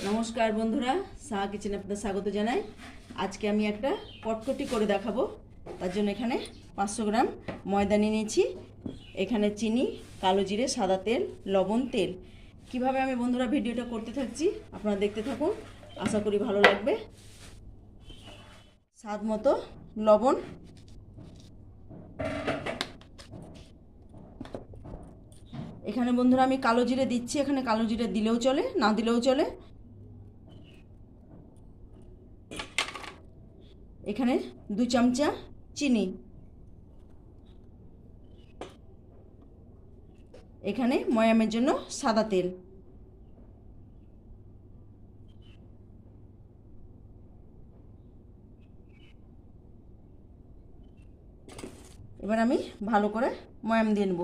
নমস্কার বন্ধুরা, সাহা কিচেনে আপনাদের স্বাগত জানাই। আজকে আমি একটা কটকটি করে দেখাবো। তার জন্য এখানে 500 গ্রাম ময়দা নিয়ে নিয়েছি। এখানে চিনি, কালো জিরে, সাদা তেল, লবণ, তেল। কিভাবে আমি বন্ধুরা ভিডিওটা করতে থাকছি, আপনারা দেখতে থাকুন, আশা করি ভালো লাগবে। স্বাদ মতো লবণ, এখানে বন্ধুরা আমি কালো জিরে দিচ্ছি। এখানে কালো জিরে দিলেও চলে, না দিলেও চলে। এখানে 2 চামচা চিনি, এখানে ময়ামের জন্য সাদা তেল, এবার আমি ভালো করে ময়াম দিয়ে নেব।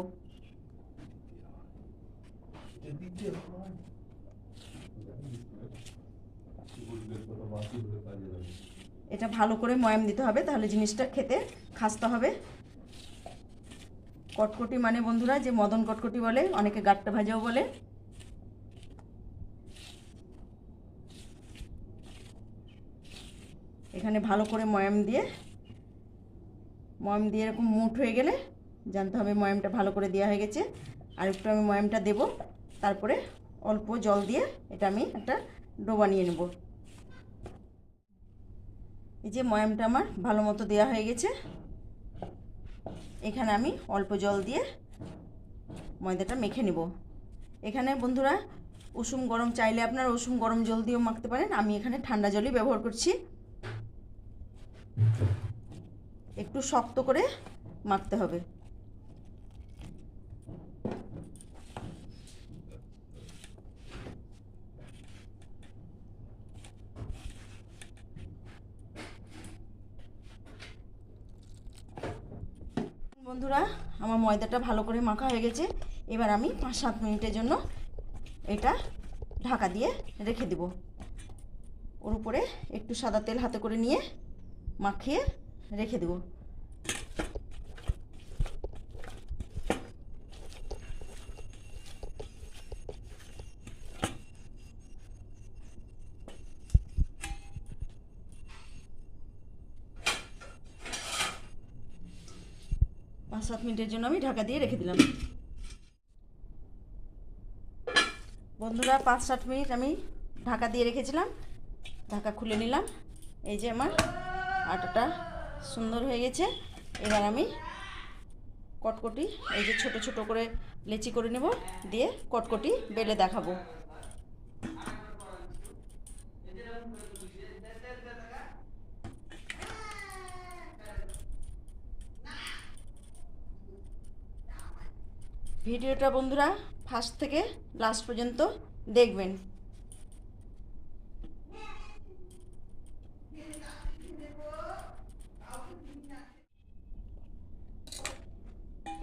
এটা ভালো করে ময়াম দিতে হবে, তাহলে জিনিসটা খেতে খাস্তা হবে। কটকটি মানে বন্ধুরা যে মদন কটকটি বলে, অনেকে গাট্টা ভাজাও বলে। এখানে ভালো করে ময়াম দিয়ে এরকম মুঠ হয়ে গেলে জানতে হবে ময়ামটা ভালো করে দেওয়া হয়ে গেছে। আর একটু আমি ময়ামটা দেব, তারপরে অল্প জল দিয়ে এটা আমি একটা ডো বানিয়ে নেব। এই যে ময়ামটা আমার ভালো মতো দেওয়া হয়ে গেছে। এখানে আমি অল্প জল দিয়ে ময়দাটা মেখে নেব। এখানে বন্ধুরা উষুম গরম চাইলে আপনারা উষুম গরম জল দিয়েও মাখতে পারেন। আমি এখানে ঠান্ডা জলই ব্যবহার করছি। একটু শক্ত করে মাখতে হবে। বন্ধুরা আমার ময়দাটা ভালো করে মাখা হয়ে গেছে। এবার আমি 5-7 মিনিটের জন্য এটা ঢাকা দিয়ে রেখে দেব। ওর উপরে একটু সাদা তেল হাতে করে নিয়ে মাখিয়ে রেখে দেব। পাঁচ 7 মিনিটের জন্য আমি ঢাকা দিয়ে রেখে দিলাম। বন্ধুরা 5-7 মিনিট আমি ঢাকা দিয়ে রেখেছিলাম। ঢাকা খুলে নিলাম। এই যে আমার আটাটা সুন্দর হয়ে গেছে। এবার আমি কটকটি এই যে ছোট ছোট করে লেচি করে নেব, দিয়ে কটকটি বেলে দেখাবো। ভিডিওটা বন্ধুরা ফার্স্ট থেকে লাস্ট পর্যন্ত দেখবেন।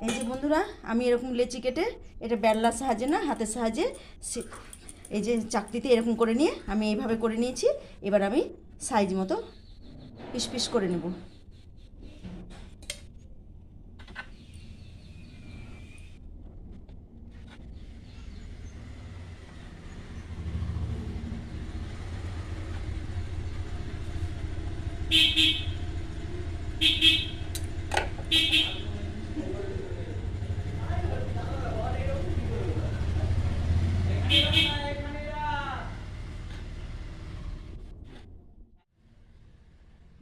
এই যে বন্ধুরা আমি এরকম লেচি কেটে এটা বেলনার সাহায্যে না, হাতের সাহায্যে এই যে চাকতিতে এরকম করে নিয়ে আমি এইভাবে করে নিয়েছি। এবার আমি সাইজ মতো পিস পিস করে নেব।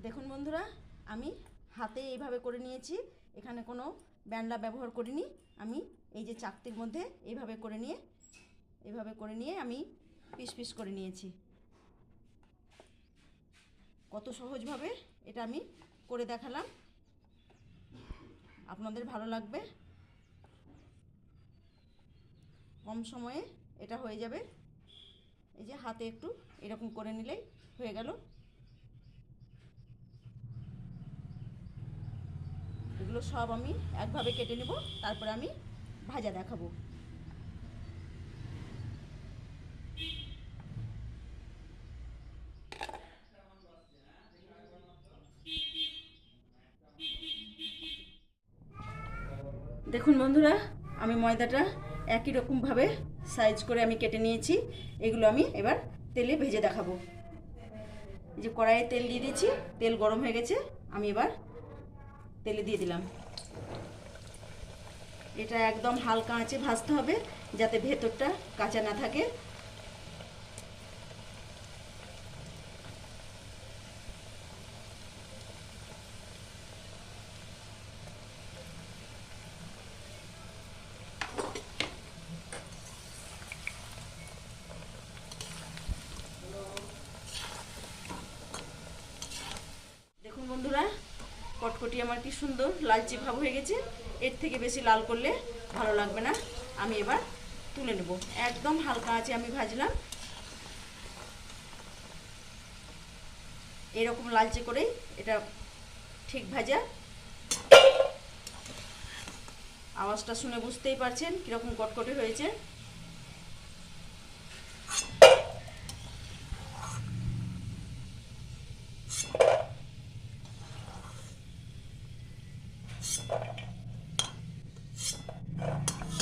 দেখুন বন্ধুরা আমি হাতে এইভাবে করে নিয়েছি। এখানে কোনো ব্যান্ডা ব্যবহার করিনি। আমি এই যে চাকতির মধ্যে এইভাবে করে নিয়ে আমি পিস পিস করে নিয়েছি। কত সহজভাবে এটা আমি করে দেখালাম, আপনাদের ভালো লাগবে। কম সময়ে এটা হয়ে যাবে। এই যে হাতে একটু এরকম করে নিলেই হয়ে গেল। এগুলো সব আমি একভাবে কেটে নেব, তারপরে আমি ভাজা দেখাবো। দেখুন বন্ধুরা আমি ময়দাটা একই রকমভাবে সাইজ করে আমি কেটে নিয়েছি। এগুলো আমি এবার তেলে ভেজে দেখাবো। এই যে কড়াইয়ে তেল দিয়ে দিয়েছি, তেল গরম হয়ে গেছে, আমি এবার তেলে দিয়ে দিলাম। এটা একদম হালকা আঁচে ভাজতে হবে যাতে ভেতরটা কাঁচা না থাকে। দেখুন বন্ধুরা, কটকটি আমার কি সুন্দর লালচে ভাব হয়ে গেছে। এর থেকে বেশি লাল করলে ভালো লাগবে না। আমি এবার তুলে নেব। একদম হালকা আছে আমি ভাজলাম। এরকম লালচে করেই এটা ঠিক ভাজা। আওয়াজটা শুনে বুঝতেই পারছেন কীরকম কটকটি হয়েছে।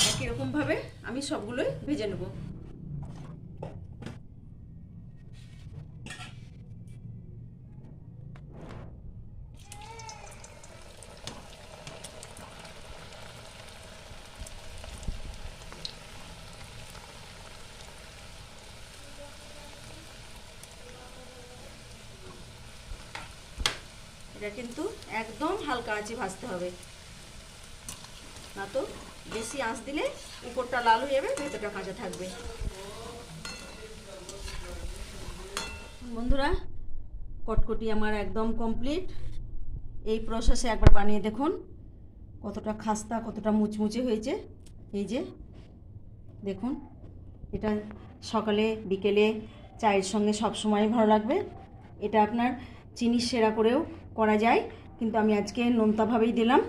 একই রকমভাবে আমি সবগুলোই ভেজে নেব। এটা কিন্তু একদম হালকা আঁচে ভাজতে হবে, না তো বেশি আঁচ দিলে উপরটা লাল হয়ে যাবে, ভেতরটা কাঁচা থাকবে। বন্ধুরা, কটকটি আমার একদম কমপ্লিট। এই প্রসেসে একবার বানিয়ে দেখুন কতটা খাস্তা, কতটা মুচমুচে হয়েছে। এই যে দেখুন, এটা সকালে বিকেলে চায়ের সঙ্গে সব সময় ভালো লাগবে। এটা আপনার চিনির সেরা করেও করা যায়, কিন্তু আমি আজকে নোনতাভাবেই দিলাম।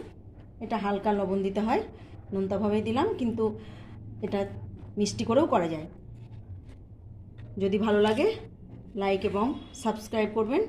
এটা হালকা লবণ দিতে হয়, নোনতাভাবেই দিলাম, কিন্তু এটা মিষ্টি করেও করা যায়। যদি ভালো লাগে লাইক এবং সাবস্ক্রাইব করবেন।